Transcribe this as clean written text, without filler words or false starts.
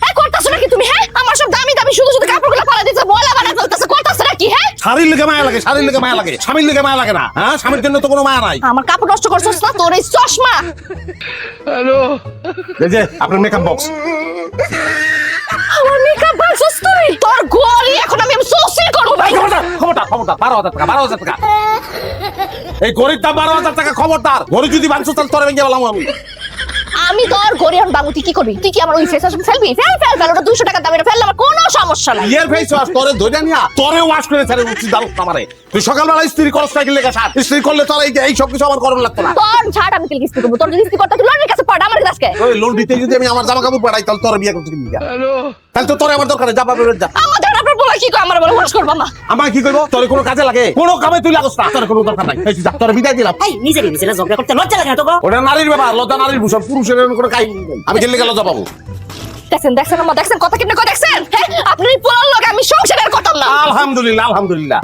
এই করতাছ নাকি তুমি? হ্যাঁ, আমার সব দামি দামি শুধু শুধু কাপড়গুলো পালা দিতেছ, বলা বানা চলতেছ, করতাছ নাকি? হ্যাঁ, শাড়ির লেগে মায়া লাগে, শাড়ির লেগে মায়া লাগে, স্বামীর লেগে মায়া লাগে না। হ্যাঁ, স্বামীর জন্য তো কোনো মায়া নাই। আমার কাপড় নষ্ট করছস না, তোর এই চশমা। এই যে আপনার মেকআপ বক্স। আমার মেকআপ বালছস তুই? তোর গলি এখন আমি সসিল করব ভাই। খবরদার 12,000 টাকা, 12,000 টাকা। এই গরিব দাম 12,000 টাকা, খবরদার। গরি যদি ভাঙছো তাহলে তোরে ভেঙে বললাম আমি। আমি তোর গরি এখন বাবু, তুই কি করবি? তুই কি আমার ওই ফেস ওয়াশ ফেলবি? ফেল, ওটা 200 টাকা দামের ফেললে আমার কোনো সমস্যা নাই। ইয়ার ফেস ওয়াশ তোরে ধরে নিয়া তোরে ওয়াশ করে ছাড়ে উচিত দাও আমারে। তুই সকালবেলা স্ত্রী করস সাইকেল লেগে সার স্ত্রী করলে তোর এই সব কিছু আমার করণ লাগতো না। তোর ঝাড় আমি কিস্তি করবো, তোর যদি কিস্তি করতে তুই লোনের কাছে পড়, আমার কাছে ওই লোন দিতে যদি আমি আমার জামা কাপড় পাঠাই তাহলে তোর বিয়ে করতে কিনি তাহলে তো তোর আমার দরকার নেই, যা বাবা যা। আমাদের আপনার বলে কি কয়, আমার বলে ওয়াশ করবা মা। আমার কি করবো? তোর কোনো কাজে লাগে? কোনো কামে তুই লাগস না, তোর কোনো দরকার নাই। এই যা, তোর বিদায় দিলাম। এই নিজেরই নিজেরা ঝগড়া করতে লজ্জা লাগে না তোকে? ওটা নারীর ব্যাপার, লজ্জা নারীর ভূষণ, পুরুষের এরকম কোনো কাহিনী নেই। আমি গেলে গেলে লজ্জা পাবো। দেখছেন আম্মা, দেখছেন কথা কেমনে কয়, দেখছেন? হ্যাঁ, আপনার এই পোলার লগে আমি সংসারের করতাম না। আলহামদুলিল্লাহ।